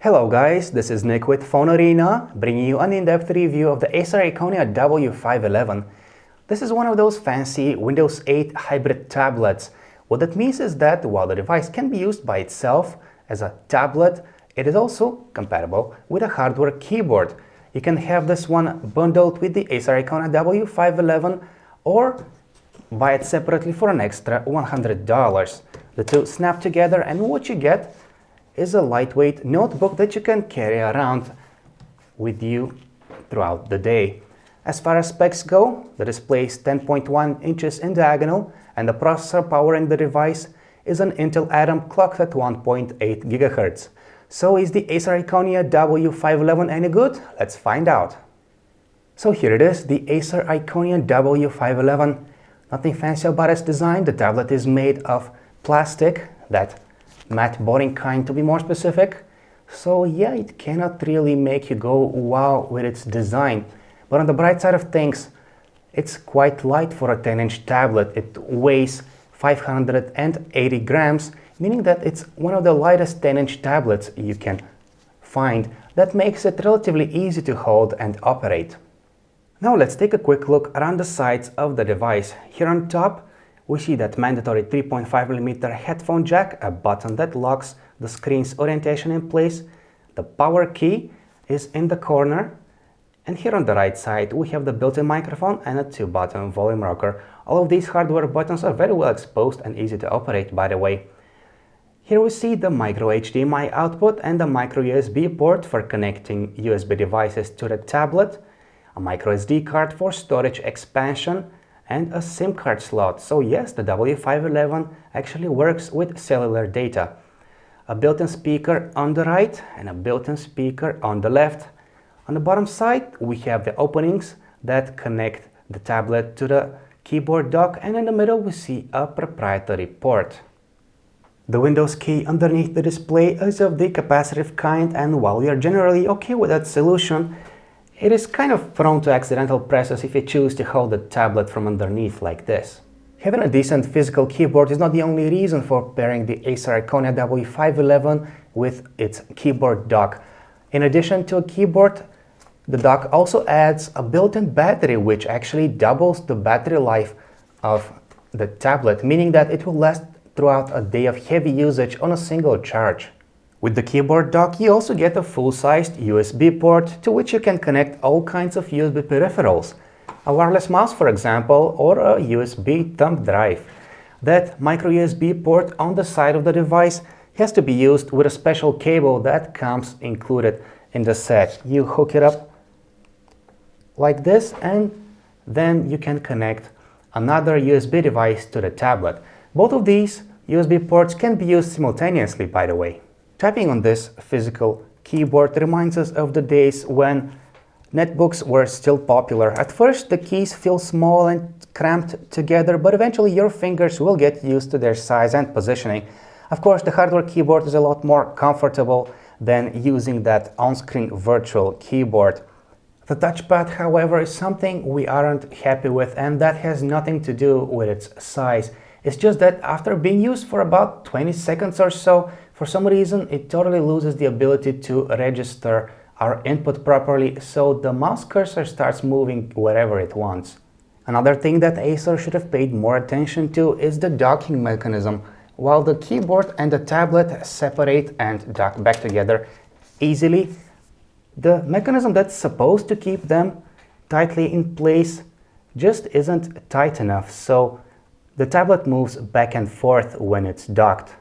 Hello guys, this is Nick with PhoneArena, bringing you an in-depth review of the Acer Iconia W511. This is one of those fancy Windows 8 hybrid tablets. What that means is that while the device can be used by itself as a tablet, it is also compatible with a hardware keyboard. You can have this one bundled with the Acer Iconia W511 or buy it separately for an extra $100. The two snap together and what you get is a lightweight notebook that you can carry around with you throughout the day. As far as specs go, the display is 10.1 inches in diagonal and the processor powering the device is an Intel Atom clocked at 1.8 GHz. So is the Acer Iconia W511 any good? Let's find out. So here it is, the Acer Iconia W511. Nothing fancy about its design. The tablet is made of plastic, that matte boring kind to be more specific. So yeah, it cannot really make you go wow with its design. But on the bright side of things, it's quite light for a 10-inch tablet. It weighs 580 grams, meaning that it's one of the lightest 10-inch tablets you can find. That makes it relatively easy to hold and operate. Now let's take a quick look around the sides of the device. Here on top, we see that mandatory 3.5mm headphone jack, a button that locks the screen's orientation in place. The power key is in the corner. And here on the right side, we have the built-in microphone and a 2-button volume rocker. All of these hardware buttons are very well exposed and easy to operate, by the way. Here we see the micro HDMI output and the micro USB port for connecting USB devices to the tablet, a micro SD card for storage expansion, and a SIM card slot. So yes, the W511 actually works with cellular data. A built-in speaker on the right and a built-in speaker on the left. On the bottom side, we have the openings that connect the tablet to the keyboard dock, and in the middle we see a proprietary port. The Windows key underneath the display is of the capacitive kind, and while we are generally okay with that solution, it is kind of prone to accidental presses if you choose to hold the tablet from underneath like this. Having a decent physical keyboard is not the only reason for pairing the Acer Iconia W511 with its keyboard dock. In addition to a keyboard, the dock also adds a built-in battery which actually doubles the battery life of the tablet, meaning that it will last throughout a day of heavy usage on a single charge. With the keyboard dock, you also get a full-sized USB port to which you can connect all kinds of USB peripherals. A wireless mouse, for example, or a USB thumb drive. That micro USB port on the side of the device has to be used with a special cable that comes included in the set. You hook it up like this and then you can connect another USB device to the tablet. Both of these USB ports can be used simultaneously, by the way. Tapping on this physical keyboard reminds us of the days when netbooks were still popular. At first, the keys feel small and cramped together, but eventually your fingers will get used to their size and positioning. Of course, the hardware keyboard is a lot more comfortable than using that on-screen virtual keyboard. The touchpad, however, is something we aren't happy with, and that has nothing to do with its size. It's just that after being used for about 20 seconds or so, for some reason it totally loses the ability to register our input properly, so the mouse cursor starts moving wherever it wants. Another thing that Acer should have paid more attention to is the docking mechanism. While the keyboard and the tablet separate and dock back together easily, the mechanism that's supposed to keep them tightly in place just isn't tight enough, so the tablet moves back and forth when it's docked.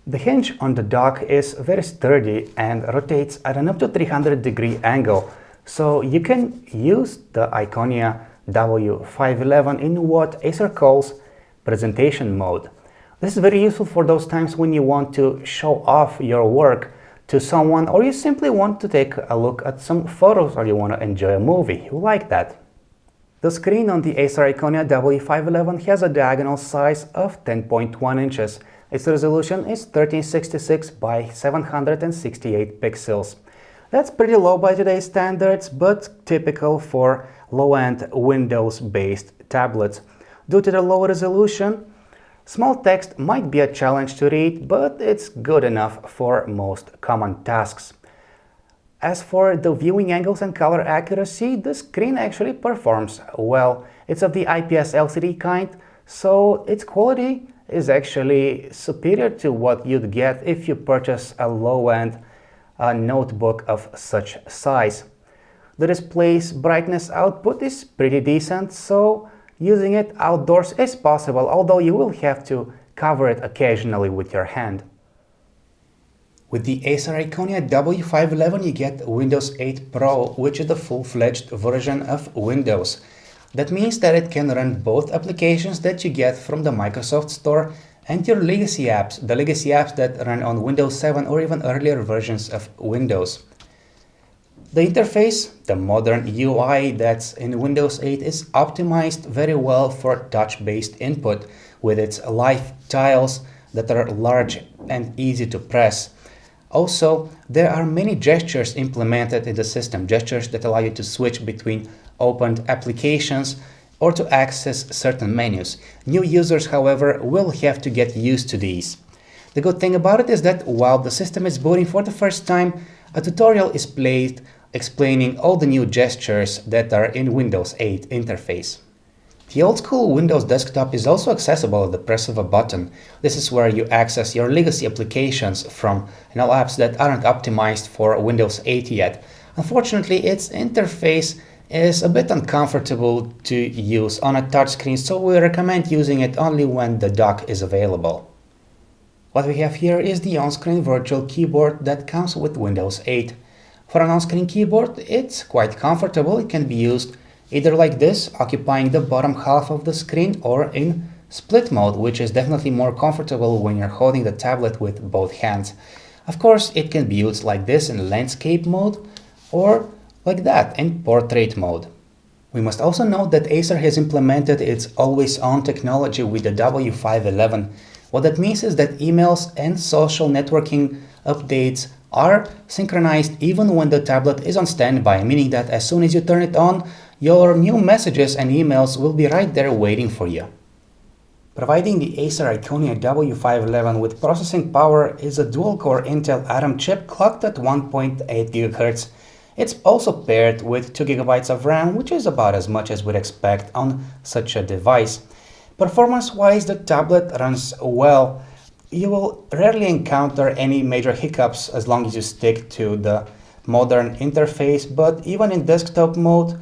The hinge on the dock is very sturdy and rotates at an up to 300-degree angle, so you can use the Iconia W511 in what Acer calls presentation mode. This is very useful for those times when you want to show off your work to someone, or you simply want to take a look at some photos, or you want to enjoy a movie. You like that. The screen on the Acer Iconia W511 has a diagonal size of 10.1 inches. Its resolution is 1366 by 768 pixels. That's pretty low by today's standards, but typical for low-end Windows-based tablets. Due to the low resolution, Small text might be a challenge to read, but it's good enough for most common tasks. As for the viewing angles and color accuracy, the screen actually performs well. It's of the IPS LCD kind, so its quality is actually superior to what you'd get if you purchase a low-end notebook of such size. The display's brightness output is pretty decent, so using it outdoors is possible, although you will have to cover it occasionally with your hand. With the Acer Iconia W511 you get Windows 8 Pro, which is the full-fledged version of Windows. That means that it can run both applications that you get from the Microsoft Store and your legacy apps, the legacy apps that run on Windows 7 or even earlier versions of Windows. The interface, the modern UI that's in Windows 8, is optimized very well for touch-based input with its live tiles that are large and easy to press. Also, there are many gestures implemented in the system, gestures that allow you to switch between opened applications or to access certain menus. New users, however, will have to get used to these. The good thing about it is that while the system is booting for the first time, a tutorial is played explaining all the new gestures that are in Windows 8 interface. The old-school Windows desktop is also accessible at the press of a button. This is where you access your legacy applications from all apps that aren't optimized for Windows 8 yet. Unfortunately, its interface is a bit uncomfortable to use on a touchscreen, so we recommend using it only when the dock is available. What we have here is the on-screen virtual keyboard that comes with Windows 8. For an on-screen keyboard, it's quite comfortable. It can be used either like this, occupying the bottom half of the screen, or in split mode, which is definitely more comfortable when you're holding the tablet with both hands. Of course, it can be used like this in landscape mode, or like that in portrait mode. We must also note that Acer has implemented its always-on technology with the W511. What that means is that emails and social networking updates are synchronized even when the tablet is on standby, meaning that as soon as you turn it on, your new messages and emails will be right there waiting for you. Providing the Acer Iconia W511 with processing power is a dual-core Intel Atom chip clocked at 1.8 GHz. It's also paired with 2 GB of RAM, which is about as much as we'd expect on such a device. Performance-wise, the tablet runs well. You will rarely encounter any major hiccups as long as you stick to the modern interface, but even in desktop mode,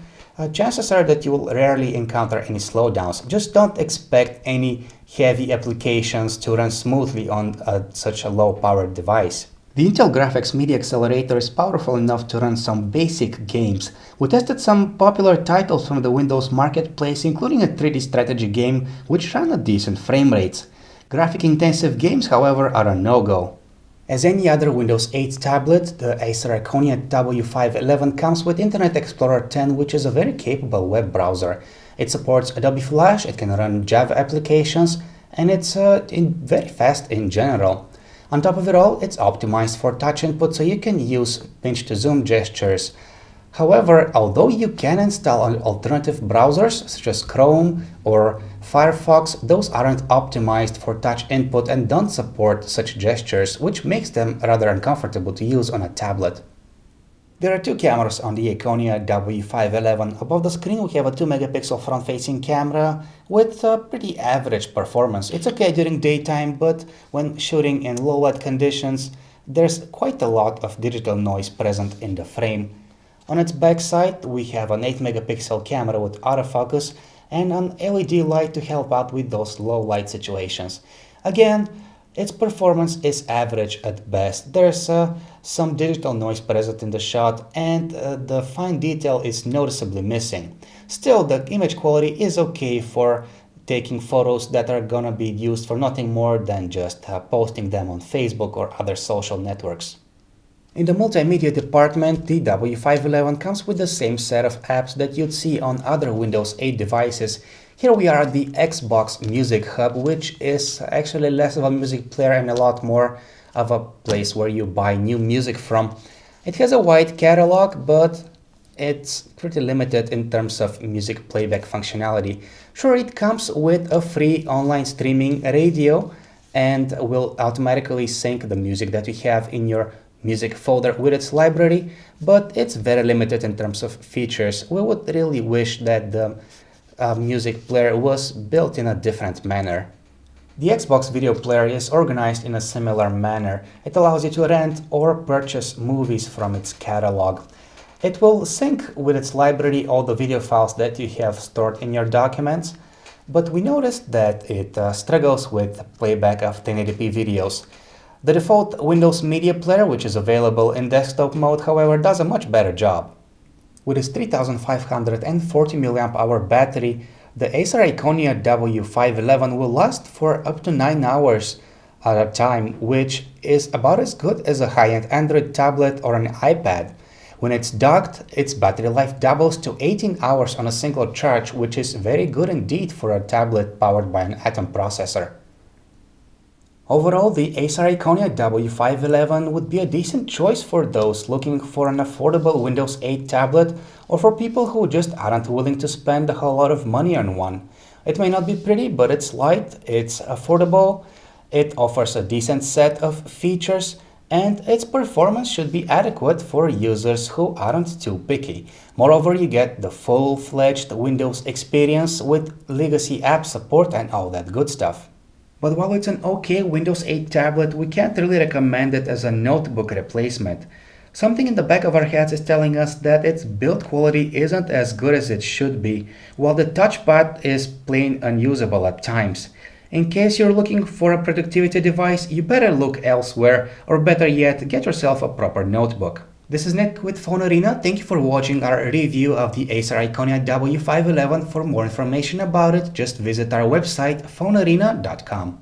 chances are that you will rarely encounter any slowdowns. Just don't expect any heavy applications to run smoothly on such a low-powered device. The Intel Graphics Media Accelerator is powerful enough to run some basic games. We tested some popular titles from the Windows Marketplace, including a 3D strategy game which ran at decent frame rates. Graphic-intensive games, however, are a no-go. As any other Windows 8 tablet, the Acer Iconia W511 comes with Internet Explorer 10, which is a very capable web browser. It supports Adobe Flash, it can run Java applications, and it's very fast in general. On top of it all, it's optimized for touch input, so you can use pinch-to-zoom gestures. However, although you can install alternative browsers such as Chrome or Firefox, those aren't optimized for touch input and don't support such gestures, which makes them rather uncomfortable to use on a tablet. There are two cameras on the Iconia W511. Above the screen we have a 2-megapixel front-facing camera with pretty average performance. It's okay during daytime, but when shooting in low-light conditions, there's quite a lot of digital noise present in the frame. On its backside we have an 8-megapixel camera with autofocus and an LED light to help out with those low-light situations. Again, its performance is average at best. There's some digital noise present in the shot, and the fine detail is noticeably missing. Still, the image quality is okay for taking photos that are gonna be used for nothing more than just posting them on Facebook or other social networks. In the multimedia department, the W511 comes with the same set of apps that you'd see on other Windows 8 devices. Here we are at the Xbox Music Hub, which is actually less of a music player and a lot more of a place where you buy new music from. It has a wide catalog, but it's pretty limited in terms of music playback functionality. Sure, it comes with a free online streaming radio and will automatically sync the music that you have in your music folder with its library, but it's very limited in terms of features. We would really wish that the music player was built in a different manner. The Xbox video player is organized in a similar manner. It allows you to rent or purchase movies from its catalog. It will sync with its library all the video files that you have stored in your documents, but we noticed that it struggles with playback of 1080p videos. The default Windows Media Player, which is available in desktop mode, however, does a much better job. With its 3540 mAh battery, the Acer Iconia W511 will last for up to 9 hours at a time, which is about as good as a high-end Android tablet or an iPad. When it's docked, its battery life doubles to 18 hours on a single charge, which is very good indeed for a tablet powered by an Atom processor. Overall, the Acer Iconia W511 would be a decent choice for those looking for an affordable Windows 8 tablet or for people who just aren't willing to spend a whole lot of money on one. It may not be pretty, but it's light, it's affordable, it offers a decent set of features, and its performance should be adequate for users who aren't too picky. Moreover, you get the full-fledged Windows experience with legacy app support and all that good stuff. But while it's an okay Windows 8 tablet, we can't really recommend it as a notebook replacement. Something in the back of our heads is telling us that its build quality isn't as good as it should be, while the touchpad is plain unusable at times. In case you're looking for a productivity device, you better look elsewhere, or better yet, get yourself a proper notebook. This is Nick with PhoneArena. Thank you for watching our review of the Acer Iconia W511. For more information about it, just visit our website, phonearena.com.